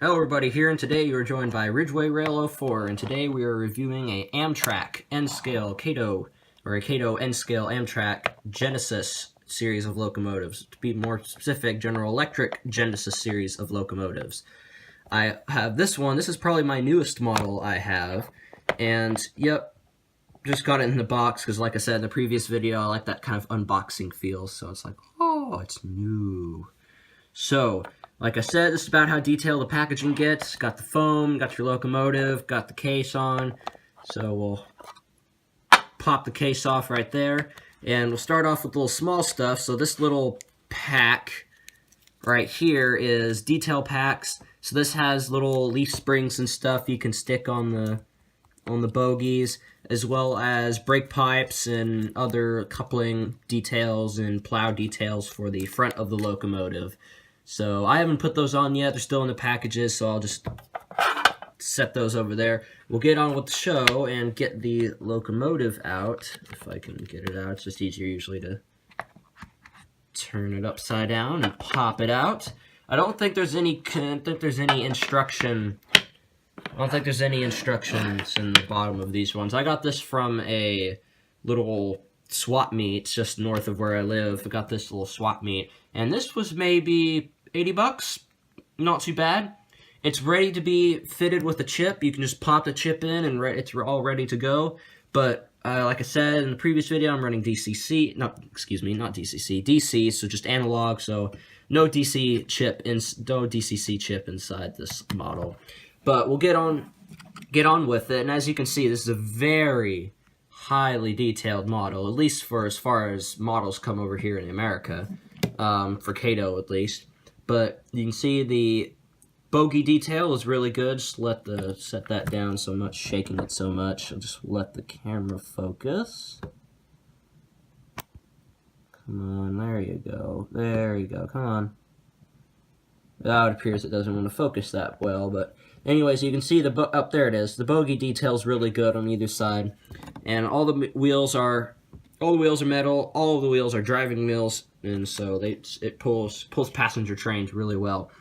Hello everybody here, and today you are joined by Ridgeway Rail 04, and today we are reviewing a Amtrak N-Scale KATO, or a KATO N-Scale Amtrak Genesis series of locomotives. To be more specific, General Electric Genesis series of locomotives. I have this one. This is probably my newest model I have, and yep, just got it in the box because, like I said in the previous video, I like that kind of unboxing feel, so it's like, oh, it's new. So, like I said, this is about how detailed the packaging gets. Got the foam, got your locomotive, got the case on. So we'll pop the case off right there. And we'll start off with little small stuff. So this little pack right here is detail packs. So this has little leaf springs and stuff you can stick on the bogies, as well as brake pipes and other coupling details and plow details for the front of the locomotive. So I haven't put those on yet. They're still in the packages, so I'll just set those over there. We'll get on with the show and get the locomotive out. If I can get it out, it's just easier usually to turn it upside down and pop it out. I don't think there's any instruction. I don't think there's any instructions in the bottom of these ones. I got this from a little swap meet just north of where I live. I got this little swap meet, and this was maybe 80 bucks. Not too bad. It's ready to be fitted with a chip. You can just pop the chip in and it's all ready to go. But like I said in the previous video, I'm running DCC. Not DCC. DC, so just analog. So no DC chip no DCC chip inside this model. But we'll get on with it. And as you can see, this is a very highly detailed model, at least for as far as models come over here in America, for KATO at least. But you can see the bogie detail is really good. Just set that down so I'm not shaking it so much. I'll just let the camera focus. Come on, there you go. There you go, come on. Oh, it appears it doesn't want to focus that well, but anyways, you can see up there it is. The bogie detail is really good on either side, and all the wheels are metal. All of the wheels are driving wheels, and so it pulls passenger trains really well.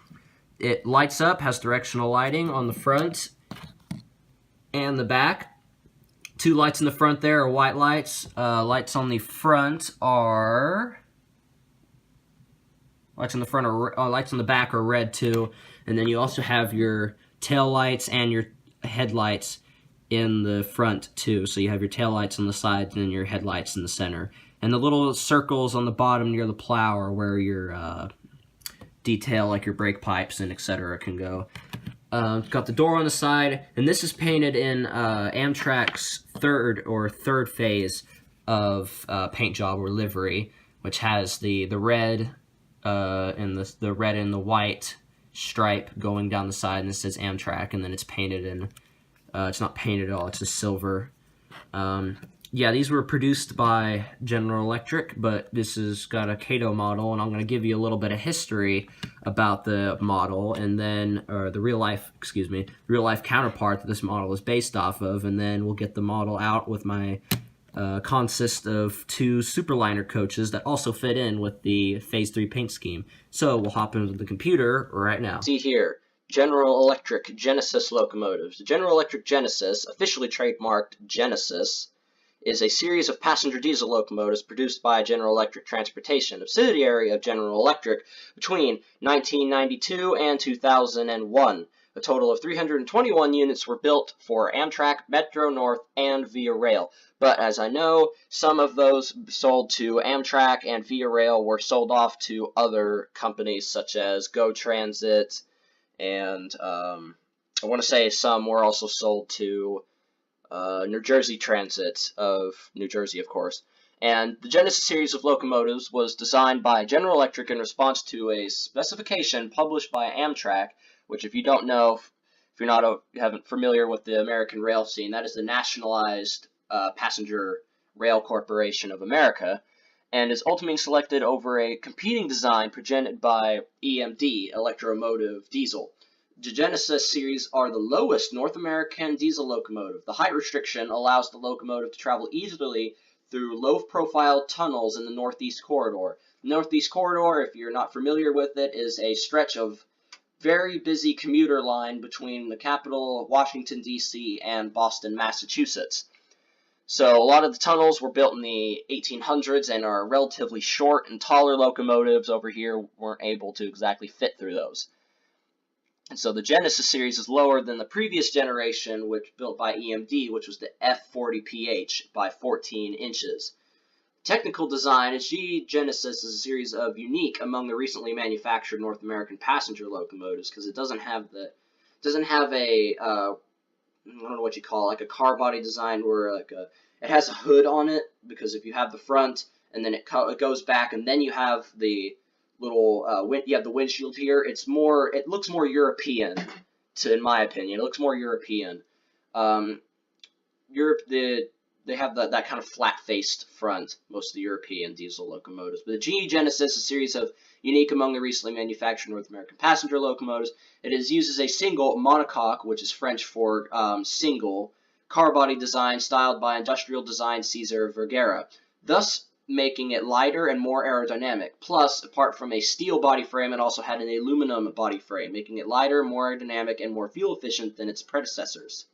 It lights up, has directional lighting on the front and the back. Two lights in the front there are white lights. Lights on the back are red too, and then you also have your tail lights and your headlights in the front too. So you have your tail lights on the sides and then your headlights in the center. And the little circles on the bottom near the plow are where your detail, like your brake pipes and etc., can go. Got the door on the side, and this is painted in Amtrak's third phase of paint job or livery, which has the red and the red and the white stripe going down the side, and this says Amtrak, and then it's painted in, it's not painted at all, it's just silver. Yeah, these were produced by General Electric, but this has got a KATO model, and I'm going to give you a little bit of history about the model, and then, or the real life counterpart that this model is based off of, and then we'll get the model out with my consist of two superliner coaches that also fit in with the Phase 3 paint scheme. So we'll hop into the computer right now. See here, General Electric Genesis locomotives. The General Electric Genesis, officially trademarked Genesis, is a series of passenger diesel locomotives produced by General Electric Transportation, a subsidiary of General Electric, between 1992 and 2001. A total of 321 units were built for Amtrak, Metro North, and Via Rail. But as I know, some of those sold to Amtrak and Via Rail were sold off to other companies such as Go Transit, and I want to say some were also sold to New Jersey Transit of New Jersey, of course. And the Genesis series of locomotives was designed by General Electric in response to a specification published by Amtrak, which, if you don't know, if you're not haven't familiar with the American rail scene, that is the nationalized passenger rail corporation of America, and is ultimately selected over a competing design presented by EMD, Electromotive Diesel. The Genesis series are the lowest North American diesel locomotive. The height restriction allows the locomotive to travel easily through low-profile tunnels in the Northeast Corridor. The Northeast Corridor, if you're not familiar with it, is a stretch of very busy commuter line between the capital, Washington, D.C., and Boston, Massachusetts. So a lot of the tunnels were built in the 1800s and are relatively short, and taller locomotives over here weren't able to exactly fit through those. And so the Genesis series is lower than the previous generation, which built by EMD, which was the F40PH by 14 inches. Technical design, GE Genesis is a series of unique among the recently manufactured North American passenger locomotives because it doesn't have a I don't know what you call it, like a car body design where it has a hood on it, because if you have the front and then it goes back and then you have the little you have the windshield here, it looks more European, in my opinion. It looks more European. They have that kind of flat-faced front, most of the European diesel locomotives. But the GE Genesis is a series of unique among the recently manufactured North American passenger locomotives. It is used as a single monocoque, which is French for single, car body design styled by industrial design Cesar Vergara, thus making it lighter and more aerodynamic. Plus, apart from a steel body frame, it also had an aluminum body frame, making it lighter, more aerodynamic, and more fuel efficient than its predecessors.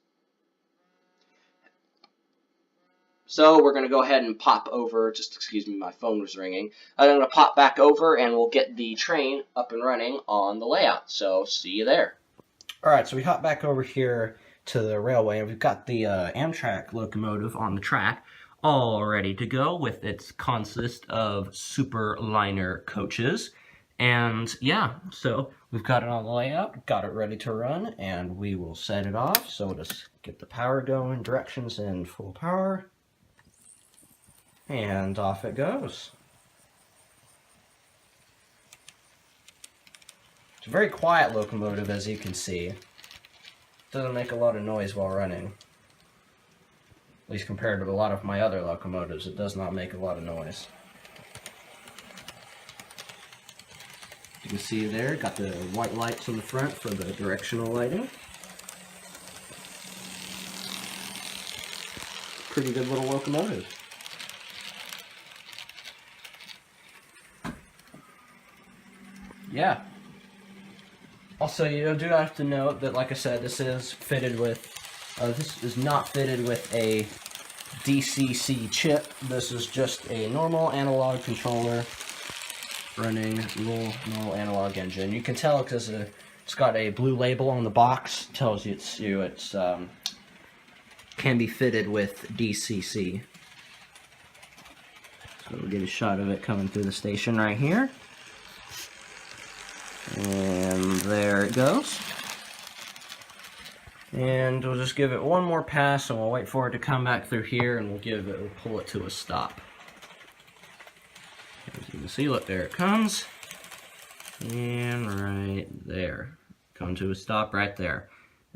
So we're going to go ahead and pop over, just excuse me, my phone was ringing. I'm going to pop back over and we'll get the train up and running on the layout. So see you there. Alright, so we hop back over here to the railway and we've got the Amtrak locomotive on the track all ready to go with its consist of superliner coaches. And yeah, so we've got it on the layout, got it ready to run, and we will set it off. So we'll just get the power going, directions in full power. And off it goes. It's a very quiet locomotive, as you can see. It doesn't make a lot of noise while running. At least compared to a lot of my other locomotives, it does not make a lot of noise. You can see there, got the white lights on the front for the directional lighting. Pretty good little locomotive. Yeah. Also, you do have to note that, like I said, this is fitted with, this is not fitted with a DCC chip. This is just a normal analog controller running normal analog engine. You can tell because it's got a blue label on the box. Tells you it's can be fitted with DCC. So we'll get a shot of it coming through the station right here. And there it goes. And we'll just give it one more pass and we'll wait for it to come back through here and we'll pull it to a stop. As you can see, look, there it comes. And right there. Come to a stop right there.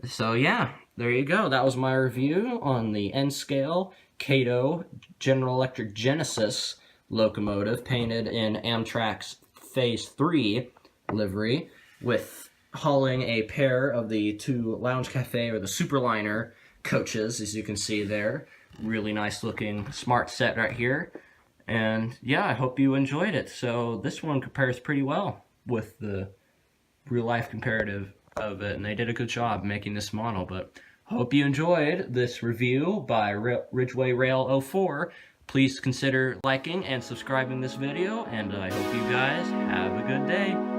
So yeah, there you go. That was my review on the N-scale KATO General Electric Genesis locomotive painted in Amtrak's Phase 3 livery, with hauling a pair of the two Lounge Cafe or the Superliner coaches, as you can see there. Really nice looking smart set right here. And yeah, I hope you enjoyed it. So this one compares pretty well with the real life comparative of it, and they did a good job making this model. But hope you enjoyed this review by Ridgeway Rail 04. Please consider liking and subscribing this video, and I hope you guys have a good day.